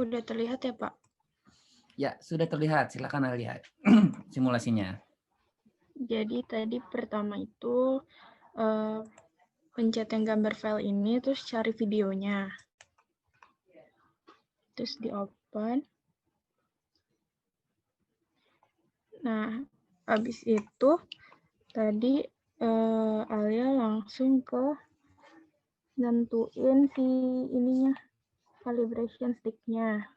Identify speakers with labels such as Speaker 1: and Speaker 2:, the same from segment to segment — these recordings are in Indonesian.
Speaker 1: Udah terlihat ya, Pak?
Speaker 2: Ya, sudah terlihat. Silakan lihat simulasinya.
Speaker 1: Jadi tadi pertama itu pencet yang gambar file ini, terus cari videonya. Terus di open. Nah, habis itu tadi Alia langsung ke nentuin si ininya, calibration stick-nya.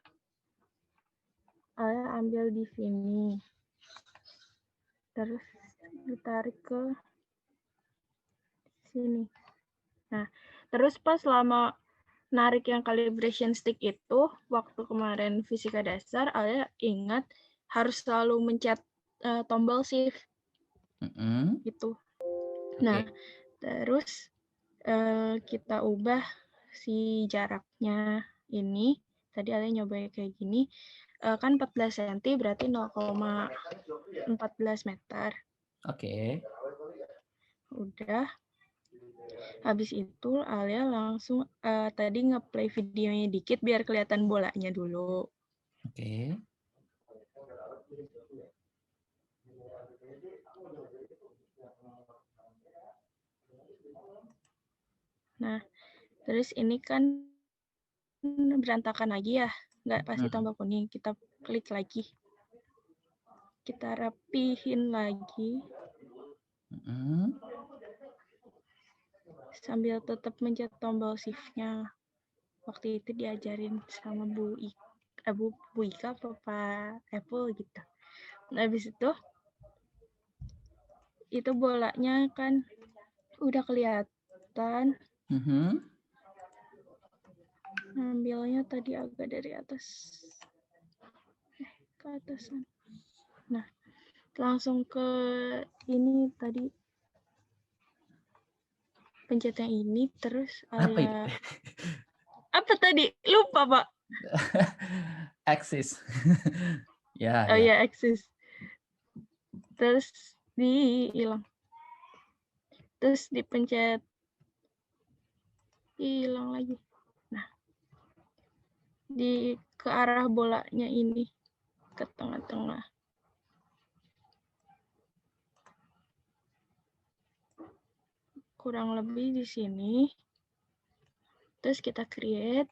Speaker 1: Alia ambil di sini. Terus ditarik ke sini. Nah, terus pas lama narik yang calibration stick itu, waktu kemarin fisika dasar, Alia ingat harus selalu mencet tombol shift. Gitu. Nah, terus kita ubah si jaraknya ini. Tadi Alia nyoba kayak gini. Kan 14 cm berarti 0,14 meter.
Speaker 2: Oke.
Speaker 1: Udah. Habis itu Alia langsung tadi nge-play videonya dikit biar kelihatan bolanya dulu.
Speaker 2: Oke.
Speaker 1: Nah, terus ini kan berantakan lagi ya, nggak pasti tombol kuning. Kita klik lagi. Kita rapihin lagi. Sambil tetap mencet tombol shift-nya. Waktu itu diajarin sama Bu Ika apa Pak Apple gitu. Nah, habis itu bolanya kan udah kelihatan. Ambilnya tadi agak dari atas. Ke atasan. Nah, langsung ke ini tadi. Pencet yang ini, terus
Speaker 2: Apa itu?
Speaker 1: Apa tadi? Lupa, Pak.
Speaker 2: Axis. Ya,
Speaker 1: Oh
Speaker 2: ya.
Speaker 1: ya, axis. Terus hilang. Terus dipencet. Hilang lagi. Nah, ke arah bolanya ini. Ke tengah-tengah. Kurang lebih di sini. Terus kita create.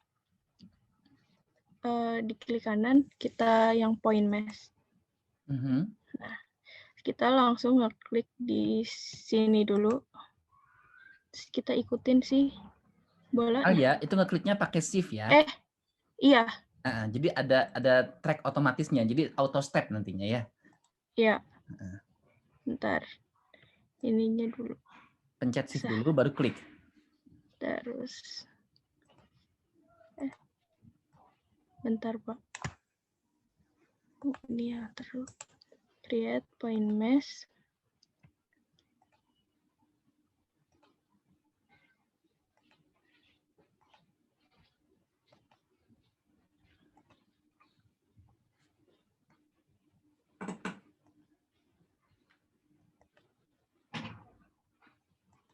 Speaker 1: Di klik kanan, kita yang point mesh. Nah, kita langsung ngeklik di sini dulu. Terus kita ikutin sih bolanya.
Speaker 2: Alia, itu ngekliknya pakai shift ya?
Speaker 1: Iya.
Speaker 2: Jadi ada track otomatisnya, jadi auto step nantinya ya?
Speaker 1: Iya. Bentar. Ininya dulu.
Speaker 2: Pencet shift dulu, baru klik.
Speaker 1: Terus. Bentar, Pak. Ini ya, terus. Create point mesh.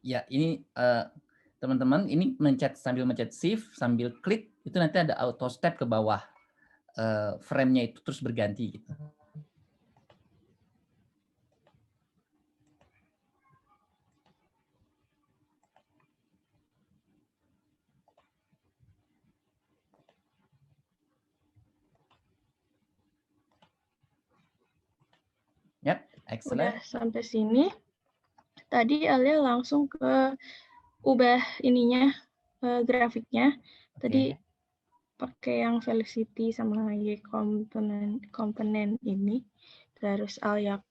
Speaker 2: Ya, ini teman-teman, ini sambil mencet shift, sambil klik, itu nanti ada auto step ke bawah. Frame-nya itu terus berganti gitu. Yap, excellent.
Speaker 1: Udah sampai sini. Tadi Alia langsung ke ubah ininya, grafiknya. Tadi pakai yang velocity sama Y komponen ini. Terus Alia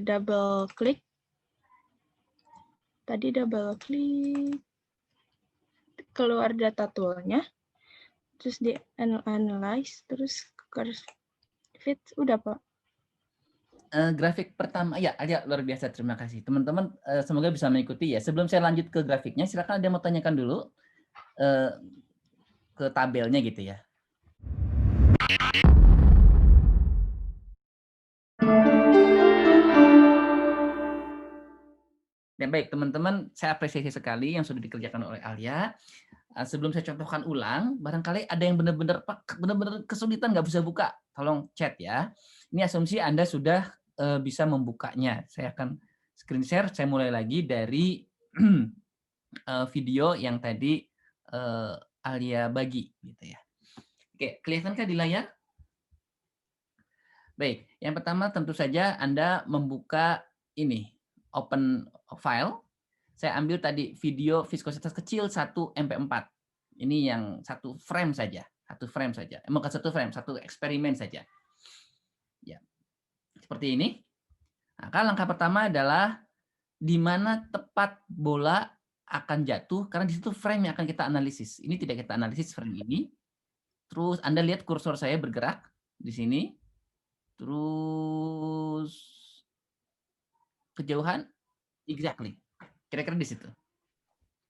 Speaker 1: double klik. Tadi double klik. Keluar data tool-nya. Terus di analyze. Terus curve fit. Udah, Pak.
Speaker 2: Grafik pertama, ya luar biasa, terima kasih. Teman-teman semoga bisa mengikuti ya. Sebelum saya lanjut ke grafiknya, silakan ada yang mau tanyakan dulu ke tabelnya gitu ya. Dan baik teman-teman, saya apresiasi sekali yang sudah dikerjakan oleh Alia. Sebelum saya contohkan ulang, barangkali ada yang benar-benar kesulitan nggak bisa buka, tolong chat ya. Ini asumsi Anda sudah bisa membukanya. Saya akan screen share, saya mulai lagi dari video yang tadi Alia bagi gitu ya. Oke, kelihatankah di layar? Baik, yang pertama tentu saja Anda membuka ini, open file. Saya ambil tadi video viskositas kecil 1 MP4. Ini yang satu frame saja, bukan satu frame, satu eksperimen saja. Ya, seperti ini. Maka langkah pertama adalah di mana tepat bola akan jatuh, karena di situ frame yang akan kita analisis. Ini tidak kita analisis frame ini. Terus Anda lihat kursor saya bergerak di sini. Terus kejauhan, exactly. Kira-kira di situ.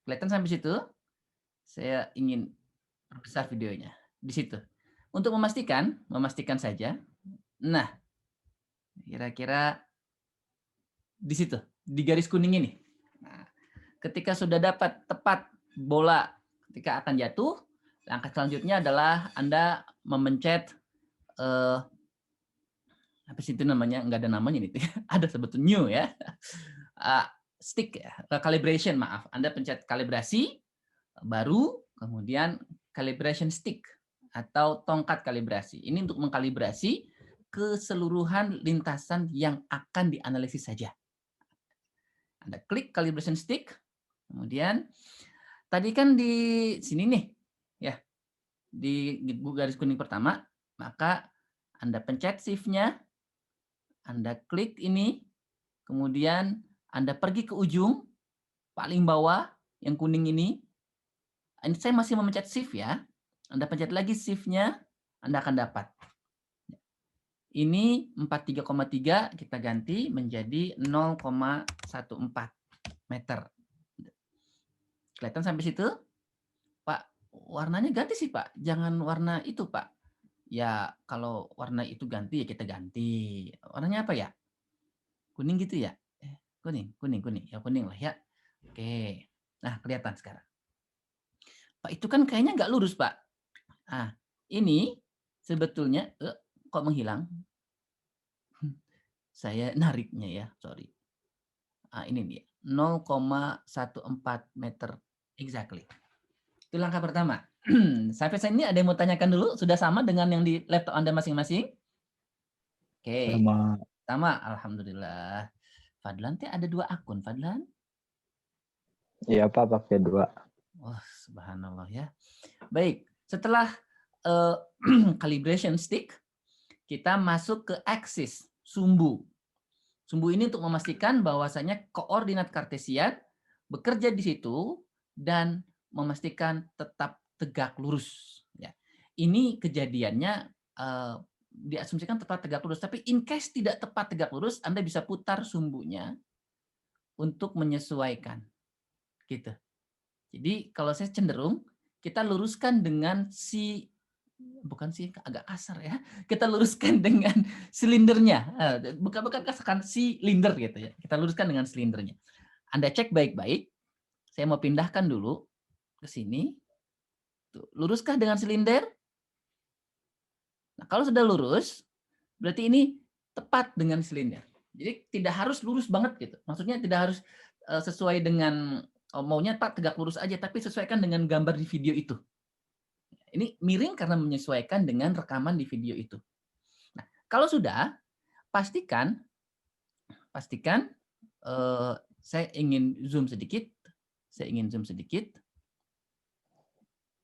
Speaker 2: Kelihatan sampai situ? Saya ingin perbesar videonya. Di situ. Untuk memastikan saja. Nah, kira-kira di situ, di garis kuning ini. Nah, ketika sudah dapat tepat bola ketika akan jatuh, langkah selanjutnya adalah Anda memencet apa sih itu namanya? Nggak ada namanya nih. Ada sebetulnya new ya. Stick ya, calibration, maaf. Anda pencet kalibrasi, baru kemudian calibration stick atau tongkat kalibrasi. Ini untuk mengkalibrasi keseluruhan lintasan yang akan dianalisis saja. Anda klik calibration stick, kemudian tadi kan di sini nih, ya, di garis kuning pertama, maka Anda pencet shift-nya, Anda klik ini, kemudian Anda pergi ke ujung, paling bawah, yang kuning ini. Ini saya masih memencet shift ya. Anda pencet lagi shift-nya, Anda akan dapat. Ini 43,3 kita ganti menjadi 0,14 meter. Kelihatan sampai situ? Pak, warnanya ganti sih Pak. Jangan warna itu Pak. Ya kalau warna itu ganti ya kita ganti. Warnanya apa ya? Kuning gitu ya? Kuning. Ya kuning lah ya. Oke. Nah kelihatan sekarang. Pak itu kan kayaknya nggak lurus Pak. Nah ini sebetulnya kok menghilang? Saya nariknya ya, sorry. Ini dia, 0,14 meter exactly. Itu langkah pertama. Sampai saat ini ada yang mau tanyakan dulu? Sudah sama dengan yang di laptop Anda masing-masing? Oke. Sama, alhamdulillah. Fadlan teh ada 2 akun, Fadlan?
Speaker 3: Iya Pak, pakai 2.
Speaker 2: Wah, subhanallah ya. Baik, setelah calibration stick, kita masuk ke axis, sumbu. Sumbu ini untuk memastikan bahwasanya koordinat kartesian bekerja di situ dan memastikan tetap tegak lurus. Ya. Ini kejadiannya diasumsikan tepat tegak lurus, tapi in case tidak tepat tegak lurus, Anda bisa putar sumbunya untuk menyesuaikan. Gitu. Jadi kalau saya cenderung kita luruskan dengan bukan sih agak kasar ya. Kita luruskan dengan silindernya. Bukan kasarkan silinder gitu ya. Kita luruskan dengan silindernya. Anda cek baik-baik. Saya mau pindahkan dulu ke sini. Tuh, luruskah dengan silinder? Nah, kalau sudah lurus, berarti ini tepat dengan silinder. Jadi tidak harus lurus banget gitu. Maksudnya tidak harus sesuai dengan maunya Pak tegak lurus aja, tapi sesuaikan dengan gambar di video itu. Ini miring karena menyesuaikan dengan rekaman di video itu. Nah, kalau sudah, pastikan saya ingin zoom sedikit.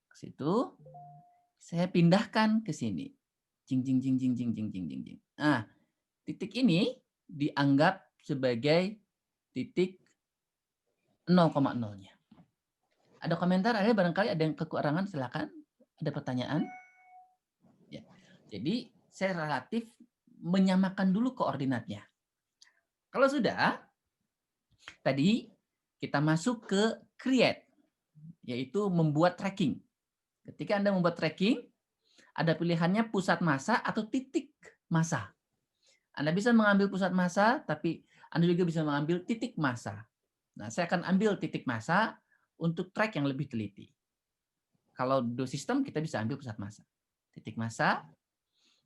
Speaker 2: Ke situ. Saya pindahkan ke sini. Jing jing jing jing jing jing jing jing jing. Nah, titik ini dianggap sebagai titik 0,0-nya. Ada komentar, ada barangkali ada yang kekurangan, silakan. Ada pertanyaan? Ya. Jadi saya relatif menyamakan dulu koordinatnya. Kalau sudah, tadi kita masuk ke create, yaitu membuat tracking. Ketika Anda membuat tracking, ada pilihannya pusat massa atau titik massa. Anda bisa mengambil pusat massa, tapi Anda juga bisa mengambil titik massa. Nah, saya akan ambil titik massa untuk track yang lebih teliti. Kalau do sistem kita bisa ambil pusat massa. Titik massa.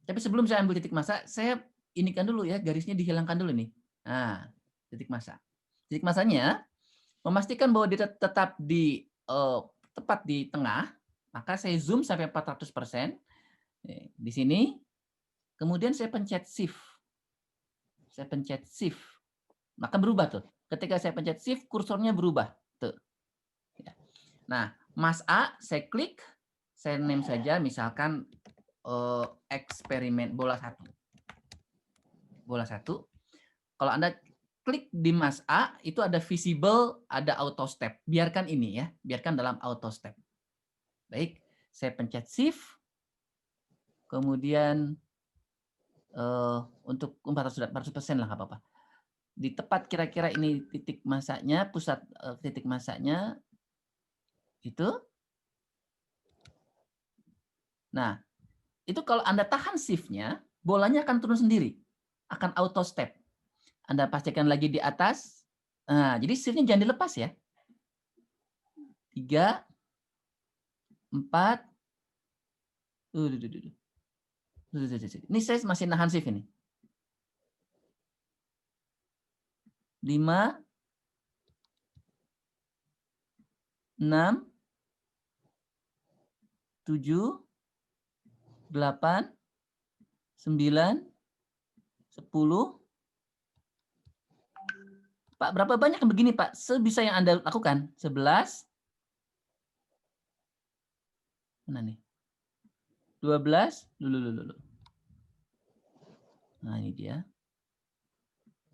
Speaker 2: Tapi sebelum saya ambil titik massa, saya inikan dulu ya, garisnya dihilangkan dulu nih. Nah, titik massa. Titik massanya memastikan bahwa dia tetap tepat di tengah, maka saya zoom sampai 400%. Di sini, kemudian saya pencet shift. Saya pencet shift. Maka berubah tuh. Ketika saya pencet shift, kursornya berubah. Tuh. Nah, Mas A, saya klik, saya name saja misalkan eksperimen bola 1. Bola 1. Kalau Anda klik di Mas A, itu ada visible, ada auto step. Biarkan ini ya, biarkan dalam auto step. Baik, saya pencet shift. Kemudian untuk 400% lah, nggak apa-apa. Di tepat kira-kira ini titik masanya, pusat titik masanya itu. Nah, itu kalau Anda tahan shift-nya, bolanya akan turun sendiri. Akan auto step. Anda pastikan lagi di atas. Nah, jadi shift-nya jangan dilepas ya. 3, 4. Ini saya masih nahan shift ini. 5, 6, 7, 8, 9, 10. Pak, berapa banyak yang begini, Pak? Sebisa yang Anda lakukan. 11. Mana nih? 12. Dulu. Nah, ini dia.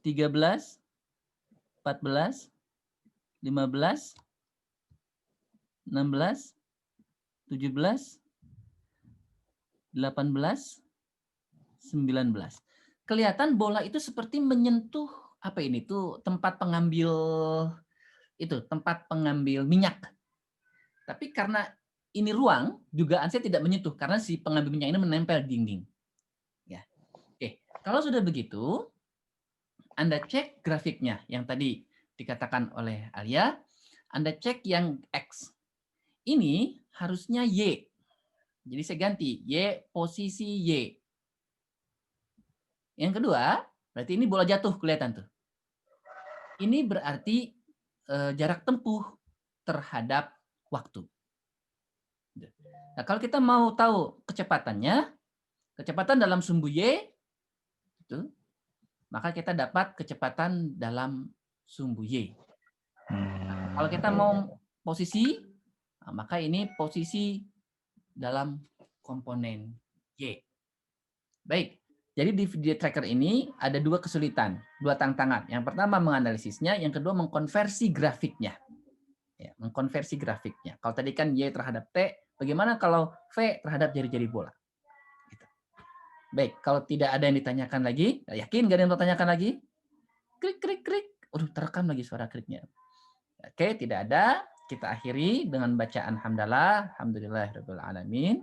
Speaker 2: 13, 14, 15, 16, 17, 18, 19. Kelihatan bola itu seperti menyentuh apa ini tuh tempat pengambil minyak. Tapi karena ini ruang, dugaan saya tidak menyentuh karena si pengambil minyak ini menempel di dinding. Ya. Oke, kalau sudah begitu, Anda cek grafiknya yang tadi dikatakan oleh Alia, Anda cek yang X. Ini harusnya Y. Jadi saya ganti Y, posisi Y. Yang kedua, berarti ini bola jatuh kelihatan tuh. Ini berarti jarak tempuh terhadap waktu. Nah, kalau kita mau tahu kecepatannya, kecepatan dalam sumbu Y, itu, maka kita dapat kecepatan dalam sumbu Y. Nah, kalau kita mau posisi, nah, maka ini posisi dalam komponen Y. Baik. Jadi di video tracker ini ada dua kesulitan, dua tantangan. Yang pertama menganalisisnya, yang kedua mengkonversi grafiknya. Ya, mengkonversi grafiknya. Kalau tadi kan Y terhadap T, bagaimana kalau V terhadap jari-jari bola? Gitu. Baik, kalau tidak ada yang ditanyakan lagi, yakin nggak ada yang ditanyakan lagi? Klik. Terekam lagi suara kliknya. Oke, tidak ada. Kita akhiri dengan bacaan hamdalah, alhamdulillahirabbil alamin.